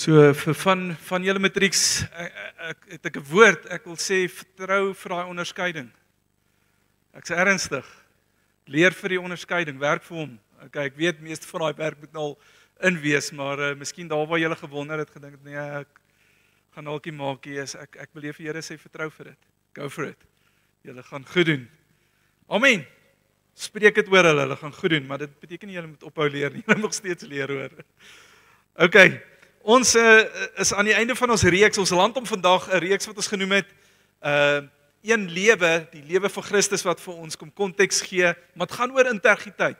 So vir van julle matrieks, het ek 'n woord, ek wil sê vertrou vir daai onderskeiding. Ek's ernstig. Leer vir die onderskeiding, werk vir hom. Okay, ek weet meeste van daai werk moet nou al in wees, maar miskien daar waar julle gewonder het, gedink het nee, ek gaan dalkie maak hier is ek beleef die Here sê vertrou vir dit. Go for it. Julle gaan goed doen. Amen. Spreek dit oor hulle gaan goed doen, maar dit beteken nie julle moet ophou leer nie. Julle nog steeds leer hoor. Okay. Ons is aan die einde van ons reeks, ons land om vandag 'n reeks wat ons genoem het, een lewe, die lewe van Christus wat vir ons kom konteks gee, maar dit gaan oor integriteit.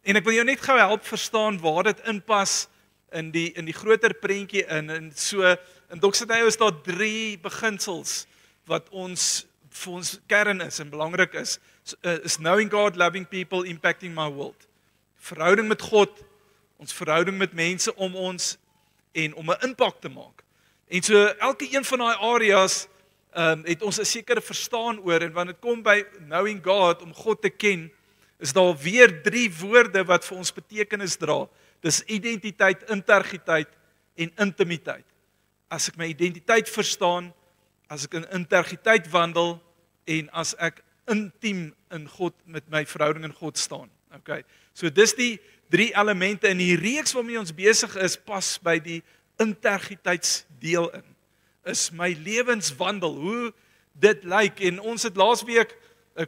En ek wil jou net gou help verstaan waar dit inpas in die groter prentjie in so in Doxateo is daar 3 beginsels wat vir ons kern is en belangrik is knowing God, loving people, impacting my world. Verhouding met God, ons verhouding met mense om ons en om 'n impak te maak. En so elke een van daai areas het ons 'n sekere verstaan oor en wanneer dit kom by knowing God, om God te ken, is daar weer 3 woorde wat vir ons betekenis dra. Dis identiteit, integriteit en intimiteit. As ek my identiteit verstaan, as ek in integriteit wandel en as ek intiem in God met my verhouding in God staan. Okay. So dis die 3 elemente in die reeks waarmee ons besig is, pas by die integriteitsdeel in. Is my lewenswandel, hoe dit lyk. En ons het laasweek,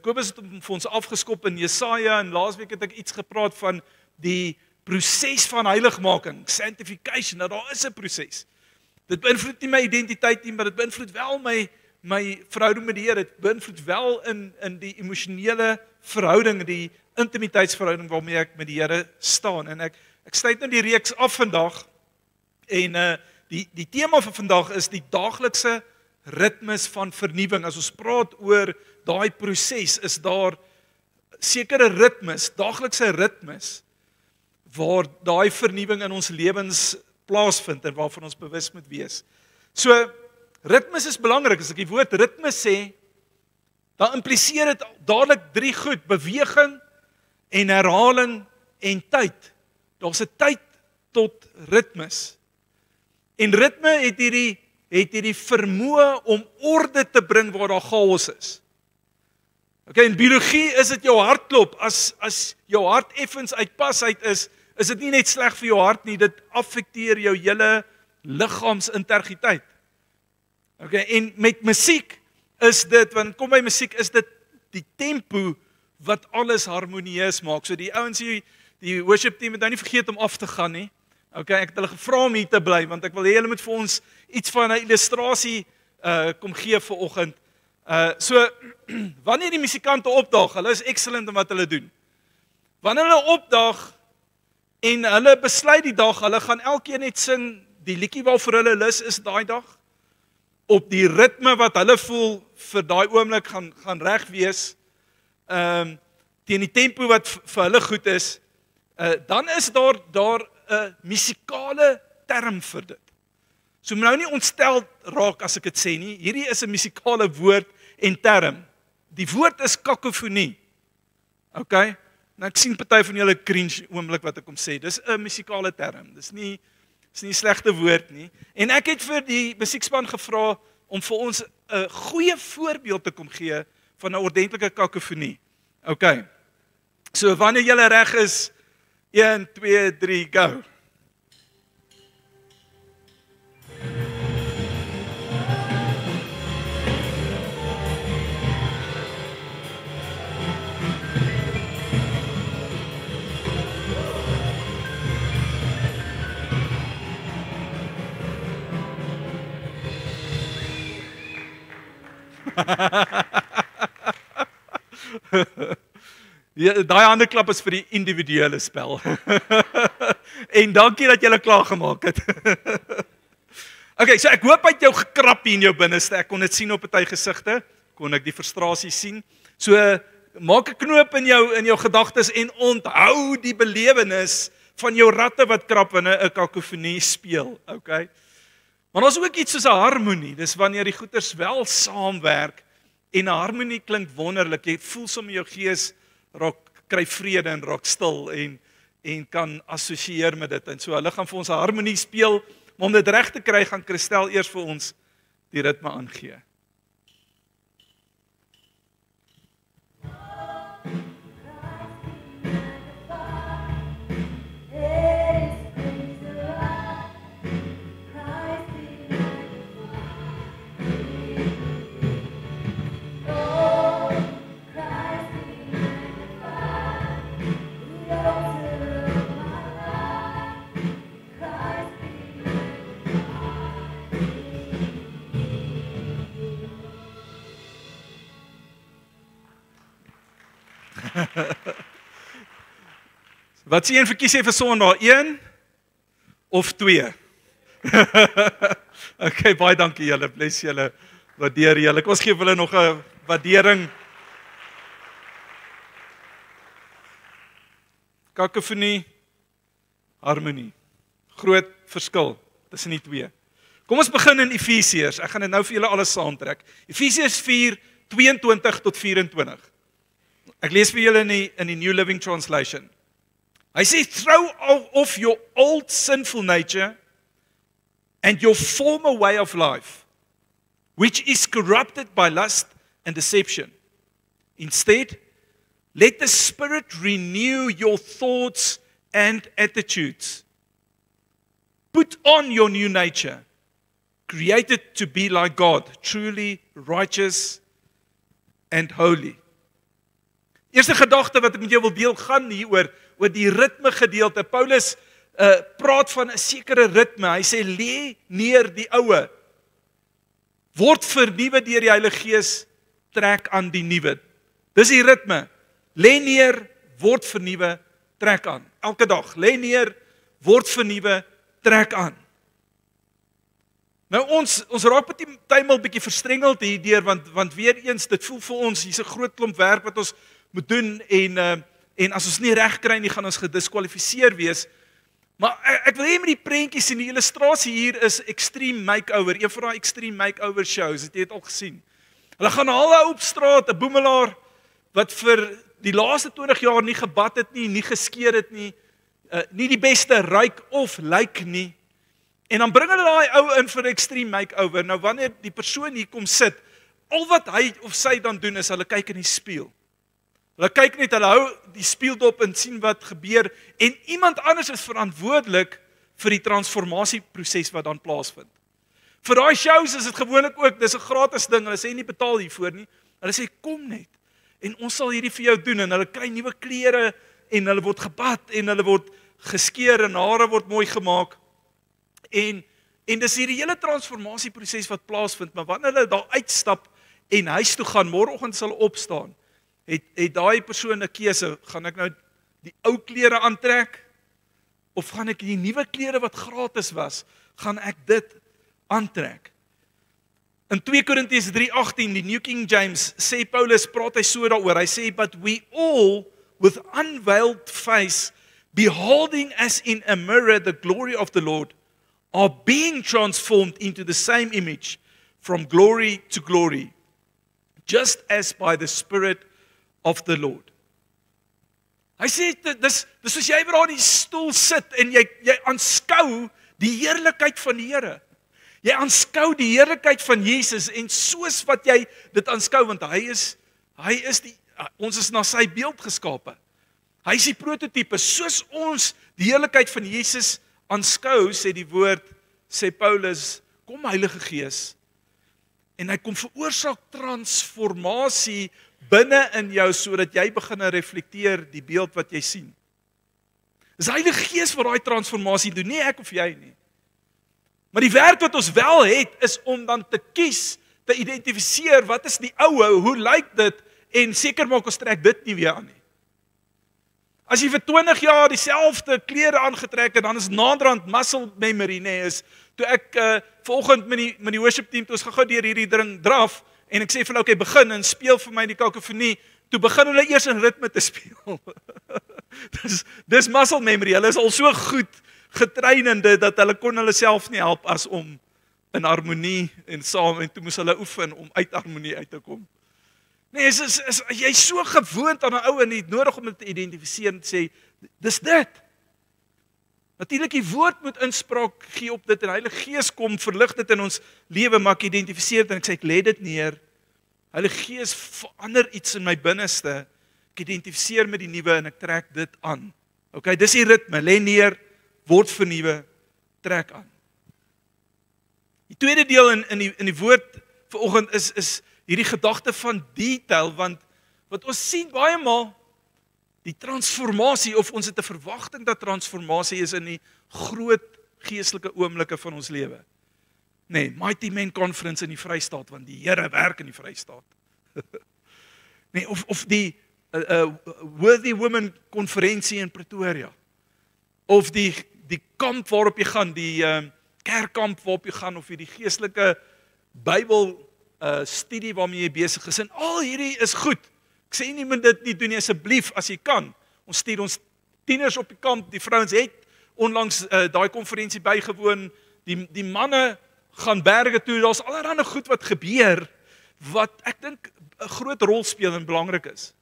Kobus het vir ons afgeskop in Jesaja, en laasweek het ek iets gepraat van die proses van heiligmaking, sanctification, nou daar is 'n proses. Dit beïnvloed nie my identiteit nie, maar dit beïnvloed wel my verhouding met die Here, dit beïnvloed wel in die emosionele verhouding, die intimiteitsverhouding waarmee ek met die Here staan. En ek sluit nou die reeks af vandag, en die tema van vandag is die daaglikse ritmes van vernuwing. As ons praat oor daai proses, is daar sekere ritmes, daaglikse ritmes, waar daai vernuwing in ons lewens plaasvind en waarvan ons bewus moet wees. So, ritmes is belangrik. As ek die woord ritme sê, dan impliseer dit dadelik 3 goed: beweging en herhaling en tyd. Daar's 'n tyd tot ritmes. En ritme het hierdie vermoë om orde te bring waar daar chaos is. Okay, in biologie is dit jou hartklop. As jou hart effens uit pas uit is dit nie net sleg vir jou hart nie, dit affekteer jou hele liggaamsintegriteit. Okay, en met musiek is dit, want kom by musiek, is dit die tempo wat alles harmonieus maak. So die ouens hier, die worship team het nou nie vergeet om af te gaan nie. Okay, ek het hulle gevra om hier te bly, want ek wil hê hulle moet vir ons iets van 'n illustrasie kom gee vir oggend. So, wanneer die musikante opdaag, hulle is excellent in wat hulle doen. Wanneer hulle opdaag en hulle besluit die dag, hulle gaan elkeen net sing die liedjie waarvoor hulle lus is daai dag, op die ritme wat hulle voel vir daai oomblik gaan reg wees, teen die tempo wat vir hulle goed is, dan is daar 'n musikale term vir dit. So moet nou nie ontstel raak as ek dit sê nie, hierdie is 'n musikale woord en term. Die woord is kakofonie. Okay? Nou ek sien party van julle cringe oomblik wat ek kom sê, dis 'n musikale term, dis nie 'n slegte woord nie. En ek het vir die musiekspan gevra om vir ons 'n goeie voorbeeld te kom gee van 'n ordentlike kakofonie. Okay. So wanneer julle reg is, 1, 2, 3, go. Daai hande klap is vir die individuele spel. En dankie dat julle klaar gemaak het. Okay, so ek hoop uit jou gekrap hier in jou binneste. Ek kon dit sien op party gesigte, kon ek die frustrasie sien. So maak 'n knoop in jou gedagtes en onthou die belewenis van jou ratte wat krap in 'n kakofonie speel, okay? Maar ons ook iets soos 'n harmonie. Dis wanneer die goeters wel saamwerk en 'n harmonie klink wonderlik. Jy voel sommer jou gees kry vrede en raak stil en kan assosieer met dit. En so hulle gaan vir ons 'n harmonie speel, Maar om dit reg te kry, gaan Christel eers vir ons die ritme aangee. Wat sê een verkies vir Sondag? 1 of 2? Okay, baie dankie julle. Bless julle. Waardeer julle. Kom ons gee hulle nog 'n waardering. Kakofonie, harmonie. Groot verskil tussen die twee. Kom ons begin in Efesiërs. Ek gaan dit nou vir julle alles saamtrek. Efesiërs 4:22 tot 24. Ek lees vir julle in die New Living Translation. Hy sê, throw off your old sinful nature and your former way of life, which is corrupted by lust and deception. Instead, let the Spirit renew your thoughts and attitudes. Put on your new nature, created to be like God, truly righteous and holy. Eerste gedagte wat ek met jou wil deel gaan hier oor die ritme gedeelte. Paulus praat van 'n sekere ritme. Hy sê lê neer die oue. Word vernuwe deur die Heilige Gees, trek aan die nuwe. Dis die ritme. Lê neer, word vernuwe, trek aan. Elke dag lê neer, word vernuwe, trek aan. Nou ons raak partymal bietjie verstrengeld hierdeur want weer eens dit voel vir ons hier's 'n groot klomp werk wat ons moet doen en as ons nie reg kry nie gaan ons gediskwalifiseer wees. Maar ek wil hê met die prentjies en die illustrasie hier is Extreme Makeover, een van daai Extreme Makeover shows, het jy dit al gesien? Hulle gaan haal op straat 'n boemelaar wat vir die laaste 20 jaar nie gebad het nie geskeer het nie die beste ruik of lyk nie. En dan bring hulle daai ou in vir 'n Extreme Makeover. Nou wanneer die persoon hier kom sit, al wat hy of sy dan doen is hulle kyk in die spieël. Hulle kyk net, hulle hou die spieël dop en sien wat gebeur en iemand anders is verantwoordelik vir die transformasieproses wat dan plaasvind. Vir daai shows is dit gewoonlik ook, dis 'n gratis ding. Hulle sê nie betaal hiervoor nie. Hulle sê kom net en ons sal hierdie vir jou doen en hulle kry nuwe klere en hulle word gebad en hulle word geskeer en hare word mooi gemaak. En dis hierdie hele transformasieproses wat plaasvind, maar wanneer hulle daar uitstap en huis toe gaan, môreoggend sal opstaan, het daai persoon 'n keuse, gaan ek nou die ou klere aantrek of gaan ek die nuwe klere wat gratis was, gaan ek dit aantrek? In 2 Korintiërs 3:18, die New King James, sê Paulus, praat hy so daaroor, hy sê, but we all with unveiled face, beholding as in a mirror the glory of the Lord, are being transformed into the same image from glory to glory, just as by the Spirit of the Lord. Hy sê, dis soos jy waar in die stoel sit en jy aanskou die heerlikheid van die Here. Jy aanskou die heerlikheid van Jesus en soos wat jy dit aanskou, want ons is na sy beeld geskape. Hy is die prototipe, soos ons die heerlikheid van Jesus aanskou, sê die woord, sê Paulus, kom Heilige Gees, en hy kom veroorsaak transformasie binne in jou, sodat jy begin reflekteer die beeld wat jy sien. Dis die Heilige Gees wat daai transformasie doen, nie ek of jy nie. Maar die werk wat ons wel het, is om dan te kies, te identifiseer, wat is die oue, hoe lyk dit, en seker maak ons trek dit nie weer aan nie. As jy vir 20 jaar dieselfde klere aangetrek het, dan is naderhand muscle memory, is, toe ek vanoggend met die worship team, toe ons gaan deur hierdie ding draf, en ek sê vir hulle, okay, begin en speel vir my die kakofonie, toe begin hulle eers in ritme te speel. dis muscle memory, hulle is al so goed getrein in dit, dat hulle kon hulle self nie help as om in harmonie en saam, en toe moes hulle oefen om uit harmonie uit te kom. Nee, jy is so gewoond aan 'n ou en nie nodig om dit te identifiseer en te sê, dis dit. Natuurlik die woord moet inspraak gee op dit en die Heilige Gees kom verlig dit in ons lewe, maar ek identifiseer dit en ek sê ek lê dit neer. Heilige Gees verander iets in my binneste. Ek identifiseer met die nuwe en ek trek dit aan. Okay, dis die ritme, lê neer, word vernuwe, trek aan. Die tweede deel in die woord vanoggend is hierdie gedagte van detail, want wat ons sien baie maal die transformasie, of ons het 'n verwagting dat transformasie is in die groot geestelike oomblikke van ons lewe. Nee, Mighty Men Conference in die Vrystaat, want die Here werk in die Vrystaat. Nee, of die Worthy Women konferensie in Pretoria. Of die kamp waarop jy gaan, die kerkkamp waarop jy gaan, of die geestelike Bybel studie waarmee jy besig is. En al hierdie is goed. Ek sê nie moet dit nie doen nie, asseblief as jy kan. Ons stuur ons tieners op die kamp, die vrouens het onlangs daai konferensie bygewoon. Die manne gaan berge toe. Daar's allerlei goed wat gebeur wat ek dink 'n groot rol speel en belangrik is.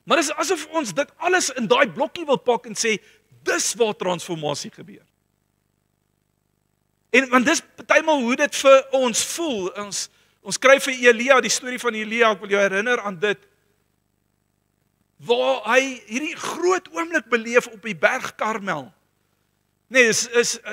Maar dit is asof ons dit alles in daai blokkie wil pak en sê dis waar transformasie gebeur. En want dis partymal hoe dit vir ons voel. Ons kry vir Elia, die storie van Elia, ek wil jou herinner aan dit, waar hy hierdie groot oomblik beleef op die berg Karmel. Nee,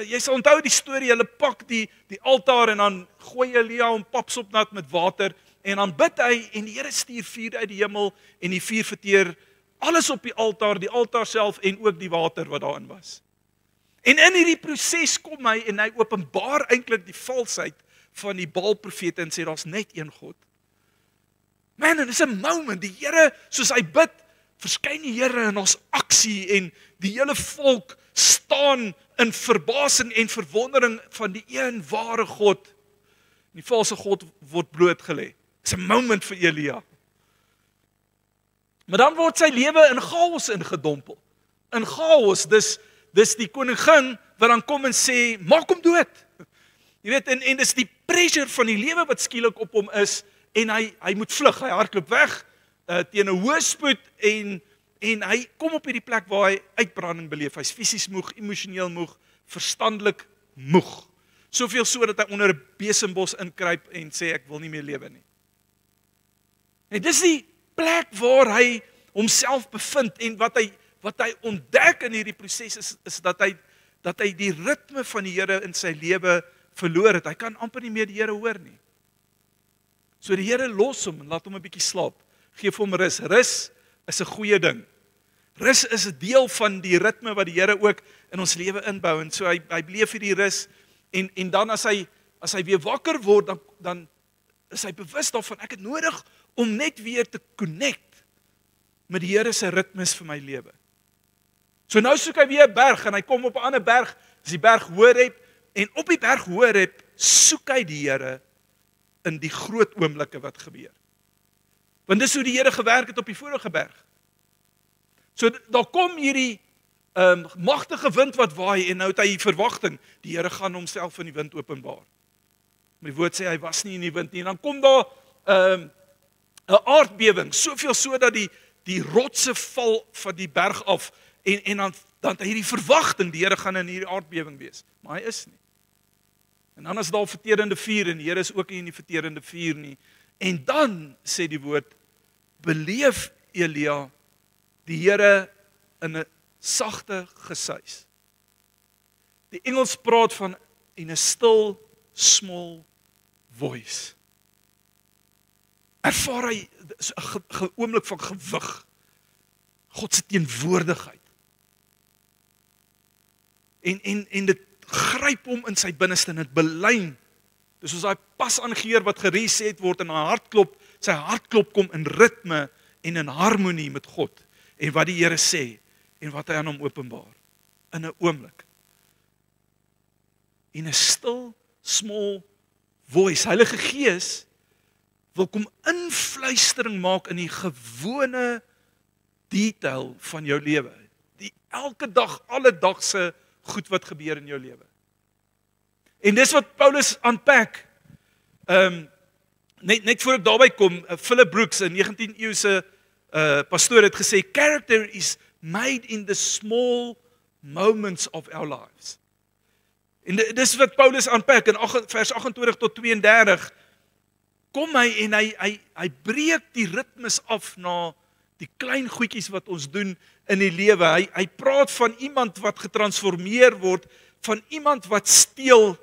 jy sal onthou die storie, hulle pak die altaar en dan gooi Elia hom papsop nat met water en dan bid hy en die Here stuur vuur uit die hemel en die vuur verteer alles op die altaar self en ook die water wat daarin was. En in hierdie proses kom hy en hy openbaar eintlik die valsheid van die Baal-profete en sê daar's net een God. Man, en dis 'n moment, die Here, soos hy bid, verskyn die Here in ons aksie en die hele volk staan in verbasing en verwondering van die een ware God. Die valse God word blootgelê. Dis 'n moment vir Elia. Maar dan word sy lewe in chaos ingedompel. In chaos, dis die koningin wat dan kom en sê, maak hom dood. Jy weet, en dis die pressure van die lewe wat skielik op hom is, en hy moet vlug, hy hardloop weg, teen 'n hoë spoed, en hy kom op hierdie plek waar hy uitbranding beleef. Hy's fisies moeg, emosioneel moeg, verstandelik moeg. Soveel so dat hy onder 'n besembos inkruip en sê ek wil nie meer lewe nie. En dis die plek waar hy homself bevind en wat hy ontdek in hierdie proses is dat hy die ritme van die Here in sy lewe verloor het. Hy kan amper nie meer die Here hoor nie. So die Here los hom en laat hom 'n bietjie slaap. Geef hom rus. Rus is 'n goeie ding. Rus is 'n deel van die ritme wat die Here ook in ons lewe inbou. En so hy beleef hierdie rus en dan as hy weer wakker word, dan is hy bewus daarvan ek het nodig om net weer te connect met die Here se ritmes vir my lewe. So nou soek hy weer 'n berg en hy kom op 'n ander berg, dis die berg Horeb, en op die berg Horeb soek hy die Here in die groot oomblikke wat gebeur. Want dis hoe die Here gewerk het op die vorige berg. So daar kom hierdie magtige wind wat waai en nou het hy verwagting, die Here gaan homself in die wind openbaar. Maar die woord sê hy was nie in die wind nie en dan kom daar 'n aardbewing, soveel so dat die rotse val van die berg af en dan het hy hierdie verwagting, die Here gaan in hierdie aardbewing wees, maar hy is nie. En dan is daar verterende vuur en die Here is ook nie in die verterende vuur nie. En dan sê die woord, beleef Elia die Here in 'n sagte gesuis. Die Engels praat van in a still small voice. Ervaar hy 'n oomblik van gewig, God se teenwoordigheid. En dit gryp hom in sy binneste en dit belyn. Dis soos daai pas aangeheer wat gereset word en sy hartklop kom in ritme en in harmonie met God en wat die Here sê en wat hy aan hom openbaar in 'n oomblik. In 'n still small voice. Heilige Gees wil kom influistering maak in die gewone detail van jou lewe. Die elke dag, alledagse goed wat gebeur in jou lewe. En dis wat Paulus aanpak. Net voor ek daarby kom, Philip Brooks, 'n 19de eeuse pastoor het gesê, character is made in the small moments of our lives. En dis wat Paulus aanpak in vers 28 tot 32. Kom hy en hy breek die ritmes af na die klein goedjies wat ons doen in die lewe. Hy praat van iemand wat getransformeer word, van iemand wat steel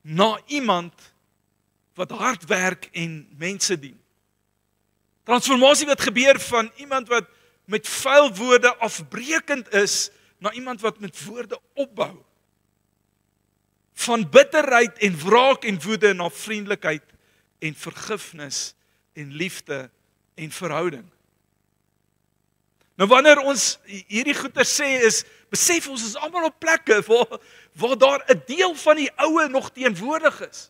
na iemand wat hard werk en mense dien. Transformasie wat gebeur van iemand wat met vuil woorde afbreekend is, na iemand wat met woorde opbou. Van bitterheid en wraak en woede na vriendelikheid en vergifnis en liefde en verhouding. Nou wanneer ons hierdie goeie sê is, besef ons is almal op plekke waar daar 'n deel van die oue nog teenwoordig is.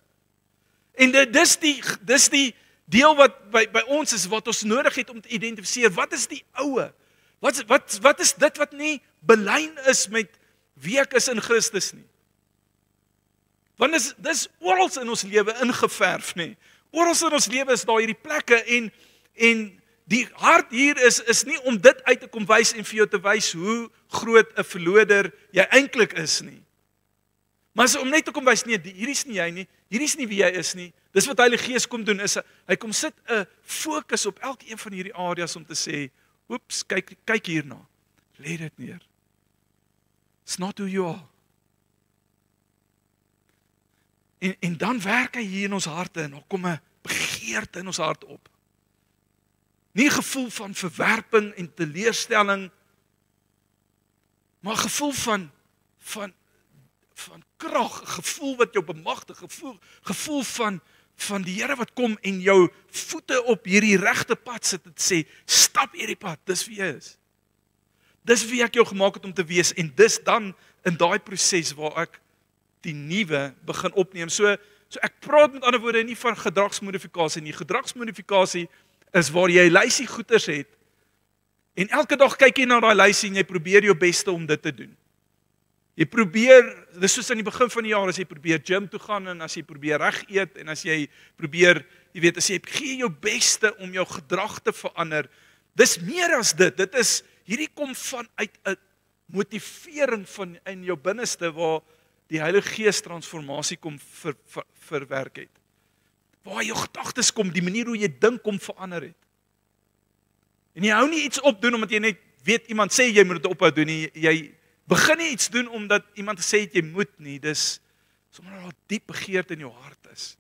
En dis die deel wat by ons is, wat ons nodig het om te identifiseer, wat is die oue? Wat is dit wat nie belyn is met wie ek is in Christus nie? Want dis oral in ons lewe ingeverf, nê. Oral in ons lewe is daar hierdie plekke en die hart hier is nie om dit uit te kom wys en vir jou te wys hoe groot 'n verloder jy eintlik is nie. Maar is om net te kom wys, nee, hierdie is nie jy nie, hierdie is nie wie jy is nie. Dis wat Heilige Gees kom doen, is hy kom sit 'n fokus op elkeen van hierdie areas om te sê, oeps, kyk hierna. Lê dit neer. It's not who you are. En dan werk hy hier in ons harte en dan kom 'n begeerte in ons hart op. Nie 'n gevoel van verwerping en teleurstelling, maar 'n gevoel van krag, 'n gevoel wat jou bemagtig, gevoel van die Here wat kom en jou voete op hierdie regte pad sit en sê, stap hierdie pad, dis wie jy is. Dis wie ek jou gemaak het om te wees en dis dan in daai proses waar ek die nuwe begin opneem. So ek praat met ander woorde nie van gedragsmodifikasie nie. Gedragsmodifikasie is waar jy 'n lysie goeders het en elke dag kyk jy na daai lysie en jy probeer jou beste om dit te doen. Jy probeer, dis soos aan die begin van die jaar as jy probeer gym toe gaan en as jy probeer reg eet en as jy probeer, jy weet, as jy gee jou beste om jou gedrag te verander. Dis meer as dit. Dit is hierdie kom van uit 'n motivering van in jou binneste waar die Heilige Gees transformasie kom verwerk het. Waar jou gedagtes kom, die manier hoe jy dink kom verander het. En jy hou nie iets op doen omdat jy net weet iemand sê jy moet dit ophou doen nie. Jy begin nie iets doen omdat iemand gesê het jy moet nie. Dis sommer al diep begeerte in jou hart is.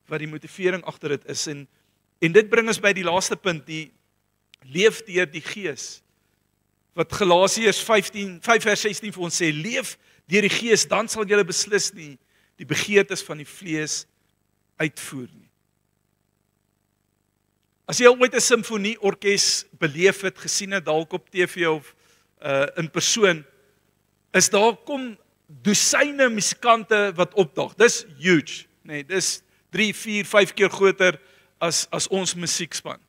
Wat die motivering agter dit is. En dit bring ons by die laaste punt, die leef deur die Gees. Wat Galasiërs 5 vers 16 vir ons sê, leef deur die Gees, dan sal julle beslis nie die begeertes van die vlees uitvoer nie. As jy ooit 'n simfonieorkes beleef het, gesien het dalk op TV of in persoon, is daar kom dosyne musikante wat opdaag. Dis huge, nee, dis 3, 4, 5 keer groter as ons musiekspan.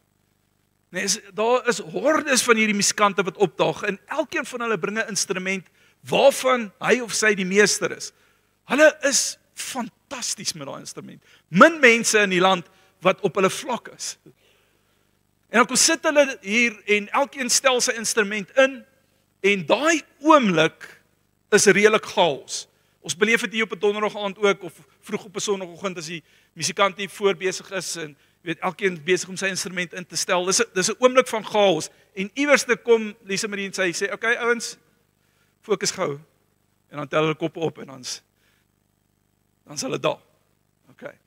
Nee, daar is hordes van hierdie musikante wat opdaag en elkeen van hulle bring 'n instrument waarvan hy of sy die meester is. Hulle is fantasties met daai instrument. Min mense in die land wat op hulle vlak is. En dan kom sit hulle hier en elkeen stel sy instrument in en daai oomblik is redelik chaos. Ons beleef dit hier op 'n donderdag aand ook of vroeg op 'n sonoggend as die musikant hier voor besig is en weet elkeen besig om sy instrument in te stel. Dis 'n oomblik van chaos en iewers te kom Lisa Marie en sy sê, "Oké ouens, fokus gou." En dan tel hulle koppe op en dan's hulle daar. Okay.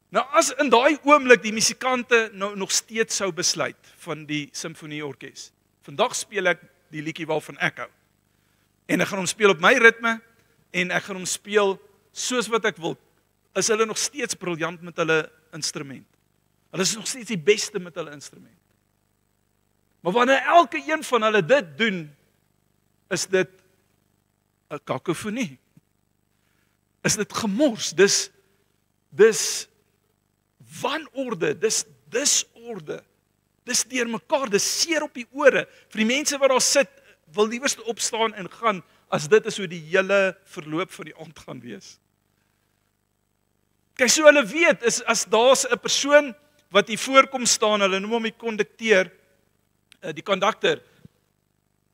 Nou as in daai oomblik die musikante nou nog steeds sou besluit van die simfonieorkes. Vandag speel ek die liedjie waarvan ek hou. En ek gaan hom speel op my ritme en ek gaan hom speel soos wat ek wil. Is hulle nog steeds briljant met hulle instrument. Hulle is nog steeds die beste met hulle instrument. Maar wanneer elke een van hulle dit doen, is dit 'n kakofonie. Is dit gemors, dis wanorde, dis disorde, dis deurmekaar, dis seer op die ore, vir die mense wat daar sit, wil liewerste opstaan en gaan, as dit is hoe die hele verloop van die aand gaan wees. Kyk, so hulle weet, as daar's 'n persoon wat hier voorkom staan, hulle noem hom die kondukteur, die kondukteur,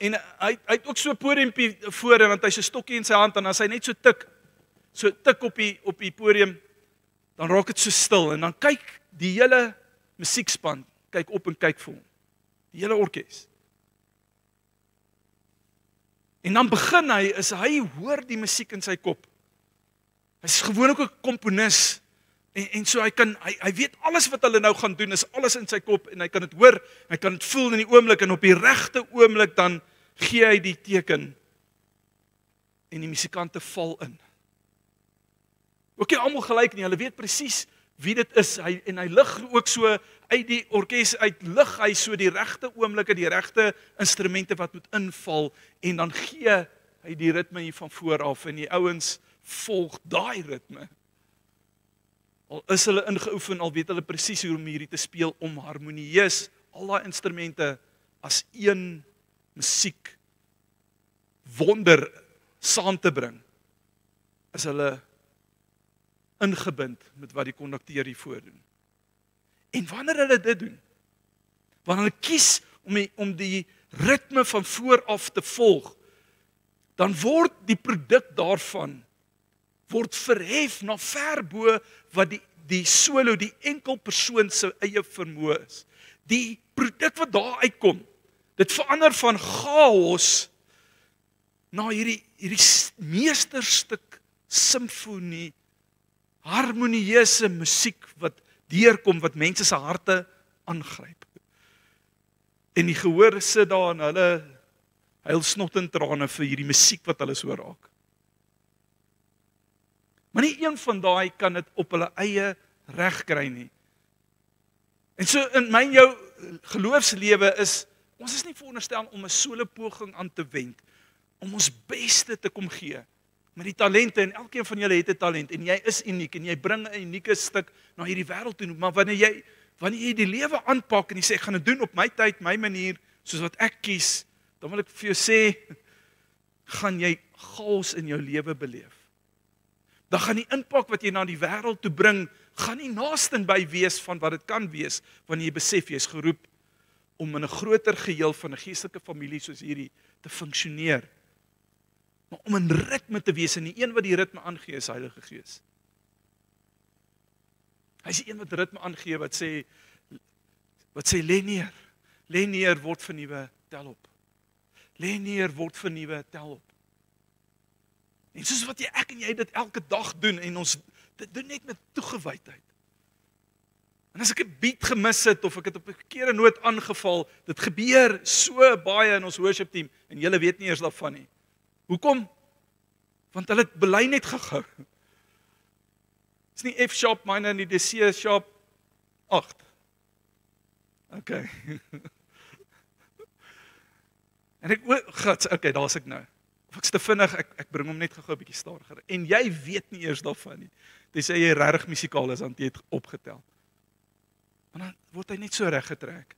En hy het ook so 'n podiumpie voor en dan het hy so 'n stokkie in sy hand en as hy net so tik op die podium, dan raak dit so stil en dan kyk die hele musiekspan kyk op en kyk vir hom. Die hele orkes. En dan begin hy hoor die musiek in sy kop. Hy's gewoon ook 'n komponis en so hy weet alles wat hulle nou gaan doen is alles in sy kop en hy kan dit hoor, hy kan dit voel in die oomblik en op die regte oomblik dan gee hy die teken en die musikante val in. Ook nie almal gelyk nie, hulle weet presies wie dit is. Hy lig ook so uit die orkes uit, lig hy so die regte oomblikke, die regte instrumente wat moet inval en dan gee hy die ritme hier van voor af en die ouens volg daai ritme. Al is hulle ingeoefen, al weet hulle presies hoe om hierdie te speel om harmonieus al daai instrumente as een musiek wonder saam te bring. Is hulle ingebind met wat die kondukteur hier voordoen. En wanneer hulle dit doen, wanneer hulle kies om die ritme van vooraf te volg, dan word die produk daarvan word verhef na ver bo wat die solo, die enkel persoon se eie vermoë is. Die produk wat daar uitkom, dit verander van chaos na hierdie meesterstuk simfonie, harmonieuse musiek wat deurkom, wat mense se harte aangryp. En die gehoor sit daar en hulle huil snot en trane vir hierdie musiek wat hulle so raak. Maar nie een van daai kan dit op hulle eie reg kry nie. En so in my en jou geloofslewe ons is nie veronderstel om 'n solo poging aan te wend, om ons beste te kom gee. Met die talente, en elkeen van julle het 'n talent, en jy is uniek, en jy bring 'n unieke stuk na hierdie wêreld toe, maar wanneer jy die lewe aanpak, en jy sê, ek gaan dit doen op my tyd, my manier, soos wat ek kies, dan wil ek vir jou sê, gaan jy chaos in jou lewe beleef. Dan gaan die impak wat jy na die wêreld toe bring, gaan nie naaste by wees van wat dit kan wees, wanneer jy besef, jy is geroep, om in 'n groter geheel van 'n geestelike familie soos hierdie, te funksioneer. Maar om in ritme te wees, en die een wat die ritme aangee is Heilige Gees. Hy is die een wat ritme aangee, wat sê, lê neer, word vernuwe, tel op. Lê neer, word vernuwe, tel op. En soos wat ek en jy dit elke dag doen, en ons dit doen net met toegewydheid. En as ek 'n beat gemis het, of ek het op 'n verkeerde noot aangeval, dit gebeur so baie in ons worship team, en julle weet nie eers daarvan nie. Hoekom? Want hulle het bely net gehou. Dis nie F sharp minor nie, dis C sharp 8. Okay. En okay, daar's ek nou. Of ek's te vinnig, ek bring hom net gou 'n bietjie stadiger. En jy weet nie eers daarvan nie. Dis sê jy regtig musikaal is, dan jy het opgetel. Maar dan word hy net so reg getrek.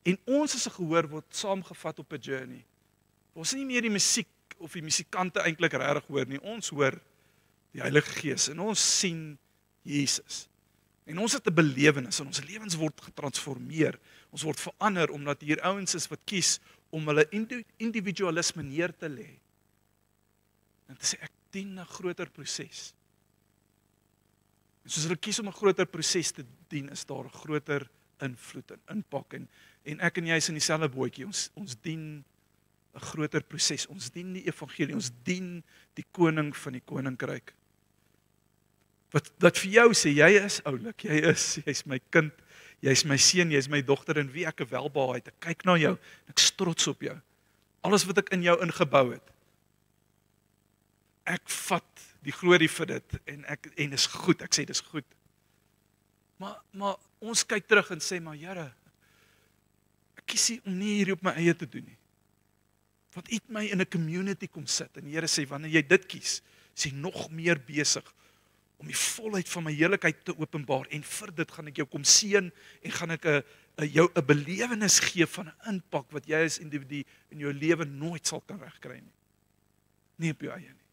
En ons as 'n gehoor word saamgevat op 'n journey. Ons nie meer die musiek of die musikante eintlik regtig hoor nie. Ons hoor die Heilige Gees en ons sien Jesus. En ons het 'n belewenis en ons lewens word getransformeer. Ons word verander omdat hier ouens is wat kies om hulle individualisme neer te lê. En te sê ek dien 'n groter proses. En soos hulle kies om 'n groter proses te dien, is daar 'n groter invloed en impak en ek en jy is in dieselfde bootjie. Ons dien 'n groter proses. Ons dien die evangelie, ons dien die koning van die koninkryk. Wat vir jou sê, jy is oulik, jy's my kind, jy's my seun, jy's my dogter in wie ek 'n welbehae het. Ek kyk na jou, ek is trots op jou. Alles wat ek in jou ingebou het. Ek vat die glorie vir dit en is goed, ek sê dis goed. Maar ons kyk terug en sê, maar Here, ek kies nie om nie hierdie op my eie te doen nie. Want U het my in 'n community kom sit en die Here sê, wanneer jy dit kies, is jy nog meer besig om die volheid van my heerlikheid te openbaar en vir dit gaan ek jou kom seën en gaan ek jou 'n belewenis gee van 'n impak wat jy as individu in jou lewe nooit sal kan regkry nie. Nie op jou eie nie.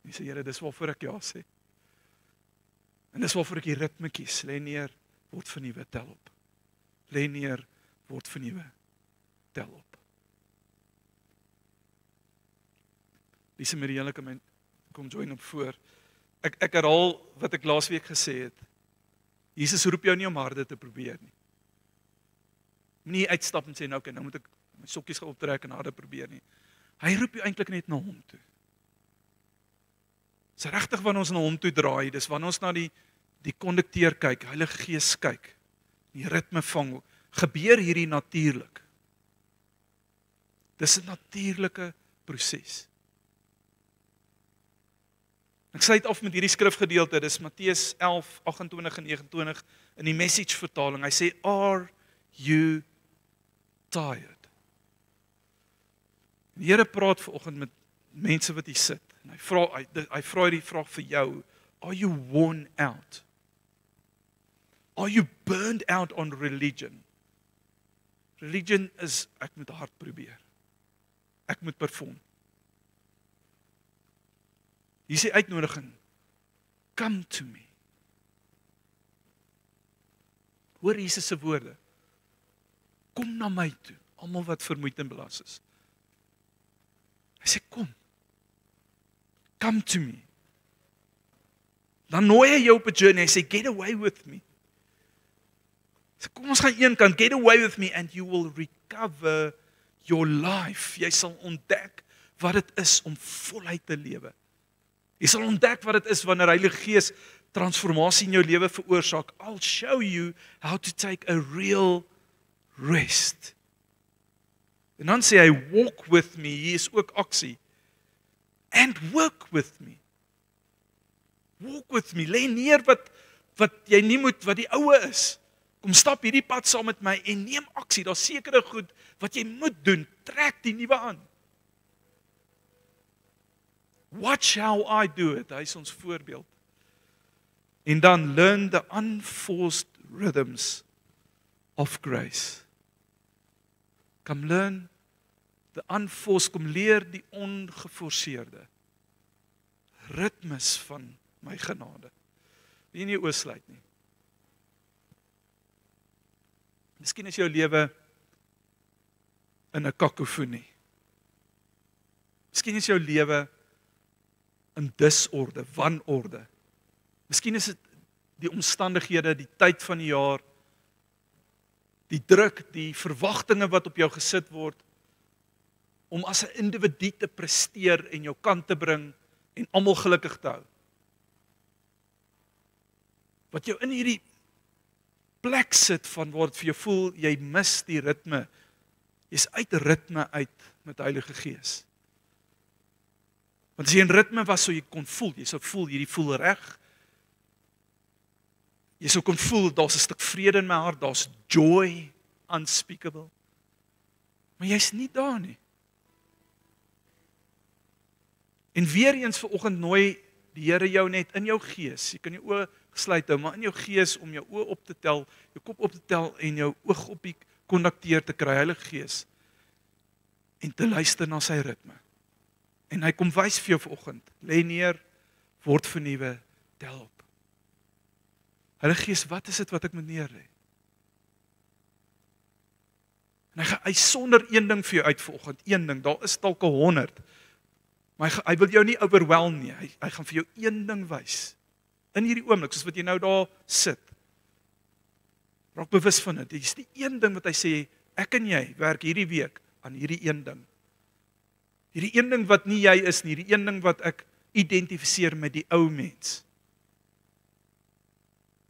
En sê, Here, dis waarvoor ek ja sê. En dis waarvoor ek die ritme kies. Lê neer, word vernuwe, tel op. Lê neer, word vernuwe, tel op. Lise Marielle kom join op voor. Ek herhaal wat ek laasweek gesê het. Jesus roep jou nie om harde te probeer nie. Moenie uitstap en sê, nou moet ek my sokkies gaan optrek en harde probeer nie. Hy roep jou eintlik net na hom toe. Dis regtig wanneer ons na hom toe draai, dis wanneer ons na die kondukteur kyk, Heilige Gees kyk, die ritme vang, gebeur hierdie natuurlik. Dis 'n natuurlike proses. Ek sluit af met hierdie skrifgedeelte, dis Matteus 11, 28 en 29 in die Message vertaling. Hy sê, are you tired? Die Here praat vanoggend met mense wat hier sit. En hy vra hierdie vraag vir jou, are you worn out? Are you burned out on religion? Religion is, ek moet hard probeer. Ek moet perform. Hier is die uitnodiging. Come to me. Hoor Jesus se woorde. Kom na my toe, almal wat vermoeid en belas is. Hy sê kom. Come to me. Dan nooi hy jou op 'n journey. Hy sê get away with me. So kom ons gaan een kant, get away with me and you will recover your life. Jy sal ontdek wat dit is om voluit te lewe. Jy sal ontdek wat dit is wanneer Heilige Gees transformasie in jou lewe veroorsaak. I'll show you how to take a real rest. En dan sê hy, walk with me, hier is ook aksie. And work with me. Walk with me, lê neer wat jy nie moet, wat die oue is. Kom stap hierdie pad saam met my en neem aksie. Daar's sekere goed wat jy moet doen. Trek die nuwe aan. Watch how I do it. Hy is ons voorbeeld. En dan learn the unforced rhythms of grace. Kom learn the unforced, kom leer die ongeforseerde ritmes van my genade. Wie nie oosluit nie. Miskien is jou lewe in 'n kakofonie. Miskien is jou lewe in disorde, wanorde. Miskien is dit die omstandighede, die tyd van die jaar, die druk, die verwagtinge wat op jou gesit word, om as 'n individu te presteer en jou kant te bring en almal gelukkig te hou. Wat jou in hierdie plek sit van waar dit vir jou voel, jy mis die ritme. Jy's uit ritme uit met Heilige Gees. Want as jy in ritme was, so jy kon voel, jy sou voel, hierdie voel reg. Jy sou kon voel, daar's 'n stuk vrede in my hart, daar's joy unspeakable. Maar jy's nie daar nie. En weer eens vanoggend nooi die Here jou net in jou gees, jy kan jou oë gesluit hou, maar in jou gees om jou oë op te tel, jou kop op te tel en jou oog op die kondukteur te kry, Heilige Gees, en te luister na sy ritme. En hy kom wys vir jou vanoggend, lê neer, word vernuwe, tel op. Heilige Gees, wat is dit wat ek moet neerlê? En hy sonder een ding vir jou uit vanoggend, een ding, daar is dalk 100, maar hy wil jou nie overwhelm nie, hy gaan vir jou een ding wys, in hierdie oomblik, soos wat jy nou daar sit, raak bewus van dit, dit is die een ding wat hy sê, ek en jy werk hierdie week aan hierdie een ding, hierdie een ding wat nie jy is nie, hierdie een ding wat ek identifiseer met die ou mens.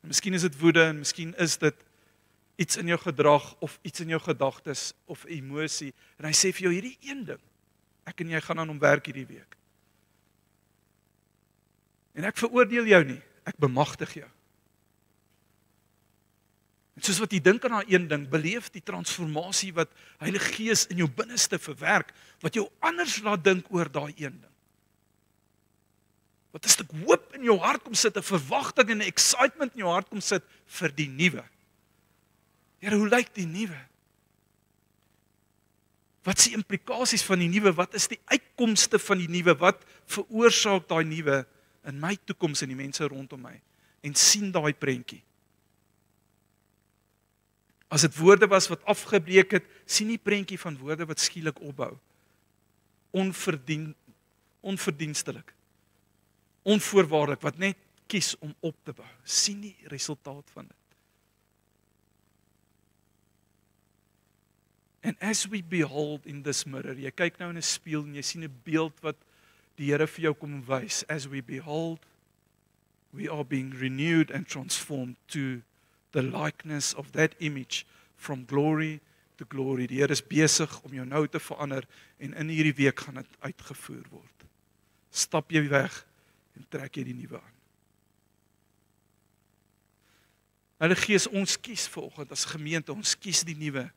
En miskien is dit woede, en miskien is dit iets in jou gedrag, of iets in jou gedagtes, of emosie, en hy sê vir jou hierdie een ding, ek en jy gaan aan hom werk hierdie week. En ek veroordeel jou nie, ek bemagtig jou. En soos wat jy dink aan daai een ding, beleef die transformasie wat Heilige Gees in jou binneste verwerk, wat jou anders laat dink oor daai een ding. Wat 'n stuk hoop in jou hart kom sit, 'n verwagting en 'n excitement in jou hart kom sit vir die nuwe. Here, hoe lyk die nuwe? Wat is die implikasies van die nuwe? Wat is die uitkomste van die nuwe? Wat veroorsaak daai nuwe in my toekoms en die mense rondom my? En sien daai prentjie. As dit woorde was wat afgebreek het, sien die prentjie van woorde wat skielik opbou. onverdienstelik, onvoorwaardelik, wat net kies om op te bou. Sien die resultaat van dit. And as we behold in this mirror, jy kyk nou in 'n spieël en jy sien 'n beeld wat die Here vir jou kom wys. As we behold, we are being renewed and transformed to the likeness of that image from glory to glory. Die Here is besig om jou nou te verander en in hierdie week gaan dit uitgevoer word. Stap jy weg en trek jy die nuwe aan. Heilige Gees, ons kies vanoggend as gemeente, ons kies die nuwe.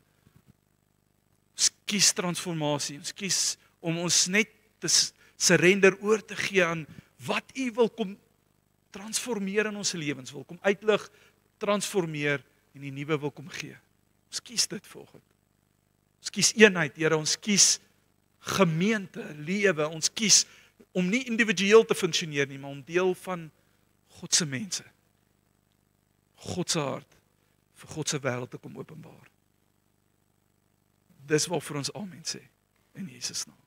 Ons kies transformasie, ons kies om ons net te surrender oor te gee aan wat U wil kom transformeer in ons lewens, wil kom uitlig, transformeer en die nuwe wil kom gee. Ons kies dit vanoggend. Ons kies eenheid, Here, ons kies gemeente, lewe, ons kies om nie individueel te funksioneer nie, maar om deel van God se mense. God se hart vir God se wêreld te kom openbaar. Dis wat vir ons amen sê in Jesus naam.